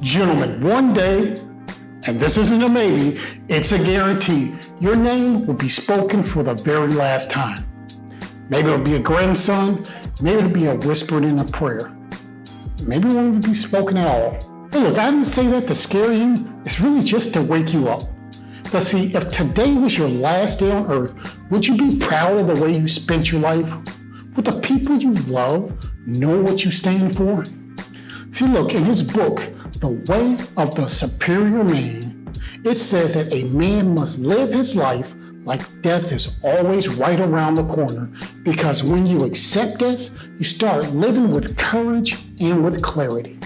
Gentlemen, one day, and this isn't a maybe, it's a guarantee, your name will be spoken for the very last time. Maybe it'll be a grandson, maybe it'll be a whispered in a prayer. Maybe it won't even be spoken at all. But look, I didn't say that to scare you, it's really just to wake you up. But see, if today was your last day on earth, would you be proud of the way you spent your life? Would the people you love know what you stand for? See, look, in his book, The Way of the Superior Man, it says that a man must live his life like death is always right around the corner, because when you accept death, you start living with courage and with clarity.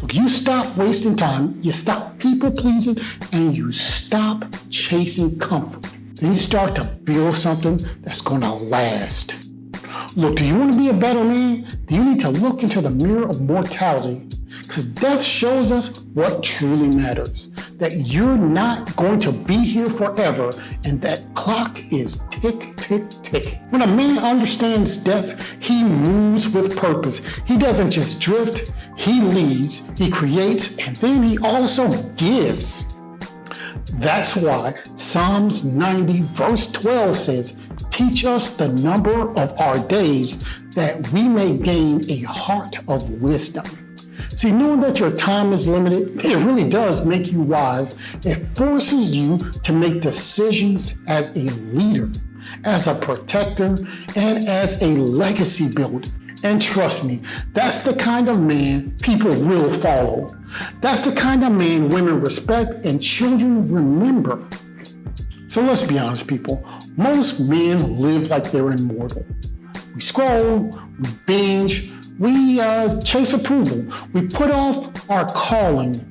Look, you stop wasting time, you stop people pleasing, and you stop chasing comfort. Then you start to build something that's gonna last. Look, do you want to be a better man? Do you need to look into the mirror of mortality? Because death shows us what truly matters. That you're not going to be here forever, and that clock is tick, tick, tick. When a man understands death, he moves with purpose. He doesn't just drift, he leads, he creates, and then he also gives. That's why Psalms 90 verse 12 says, "Teach us the number of our days that we may gain a heart of wisdom." See, knowing that your time is limited, it really does make you wise. It forces you to make decisions as a leader, as a protector, and as a legacy builder. And trust me, that's the kind of man people will follow. That's the kind of man women respect and children remember. So let's be honest, people. Most men live like they're immortal. We scroll, we binge, we chase approval. We put off our calling.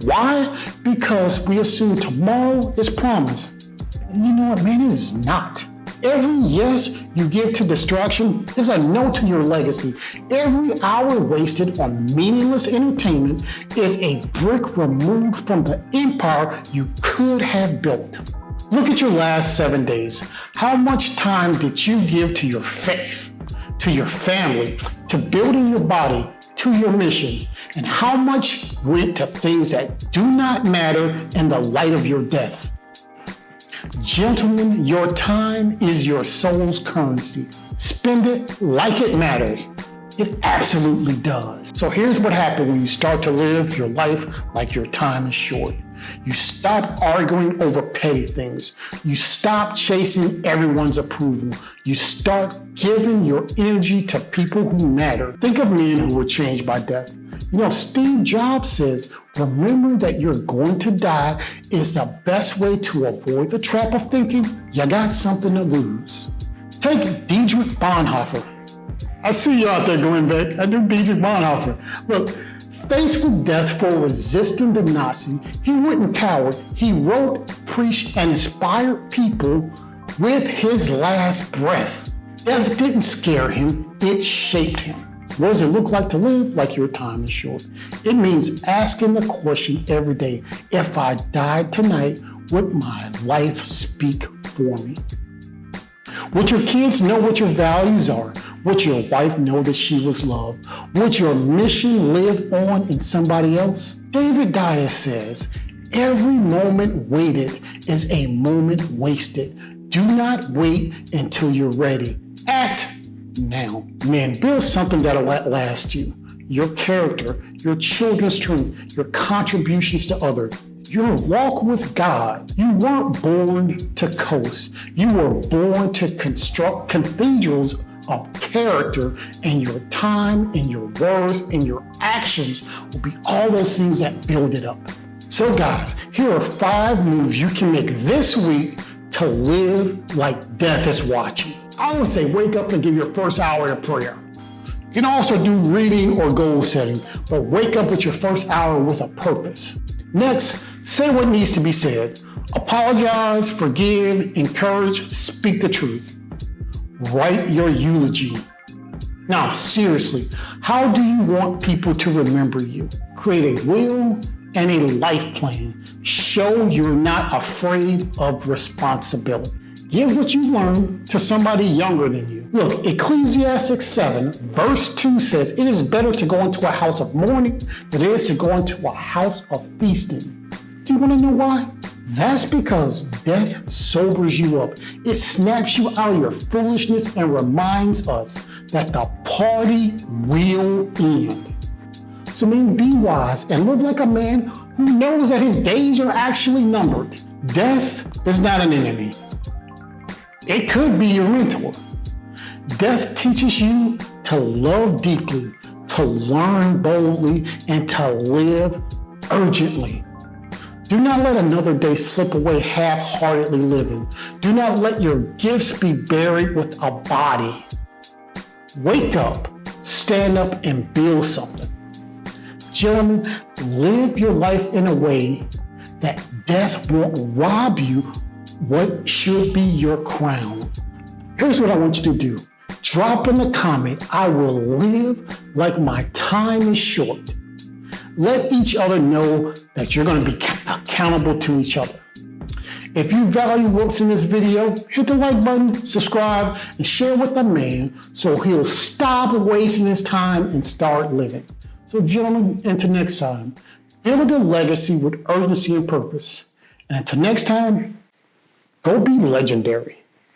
Why? Because we assume tomorrow is promised. And you know what, man, it is not. Every yes you give to distraction is a no to your legacy. Every hour wasted on meaningless entertainment is a brick removed from the empire you could have built. Look at your last 7 days. How much time did you give to your faith, to your family, to building your body, to your mission? And how much went to things that do not matter in the light of your death? Gentlemen, your time is your soul's currency. Spend it like it matters. It absolutely does. So here's what happens when you start to live your life like your time is short. You stop arguing over petty things. You stop chasing everyone's approval. You start giving your energy to people who matter. Think of men who were changed by death. You know, Steve Jobs says, remember that you're going to die is the best way to avoid the trap of thinking you got something to lose. Take Dietrich Bonhoeffer. I see you out there, Glenn Beck. I do Dietrich Bonhoeffer. Look, faced with death for resisting the Nazis, he wouldn't cower. He wrote, preached, and inspired people with his last breath. Death didn't scare him, it shaped him. What does it look like to live like your time is short? It means asking the question every day, if I died tonight, would my life speak for me? Would your kids know what your values are? Would your wife know that she was loved? Would your mission live on in somebody else? David Dyer says, every moment waited is a moment wasted. Do not wait until you're ready. Act now. Man, build something that'll last you. Your character, your children's strength, your contributions to others, your walk with God. You weren't born to coast. You were born to construct cathedrals of character, and your time and your words and your actions will be all those things that build it up. So guys, here are 5 moves you can make this week to live like death is watching. I would say wake up and give your first hour of prayer. You can also do reading or goal setting, but wake up with your first hour with a purpose. Next, say what needs to be said. Apologize, forgive, encourage, speak the truth. Write your eulogy. Now, seriously, how do you want people to remember you? Create a will and a life plan. Show you're not afraid of responsibility. Give what you learned to somebody younger than you. Look, Ecclesiastes 7, verse 2 says, it is better to go into a house of mourning than it is to go into a house of feasting. Do you want to know why? That's because death sobers you up. It snaps you out of your foolishness and reminds us that the party will end. So be wise and live like a man who knows that his days are actually numbered. Death is not an enemy. It could be your mentor. Death teaches you to love deeply, to learn boldly, and to live urgently. Do not let another day slip away half-heartedly living. Do not let your gifts be buried with a body. Wake up, stand up, and build something. Gentlemen, live your life in a way that death won't rob you what should be your crown. Here's what I want you to do. Drop in the comment, I will live like my time is short. Let each other know that you're going to be accountable to each other. If you value what's in this video, hit the like button, subscribe, and share with the man so he'll stop wasting his time and start living. So gentlemen, until next time, build a legacy with urgency and purpose. And until next time, go be legendary.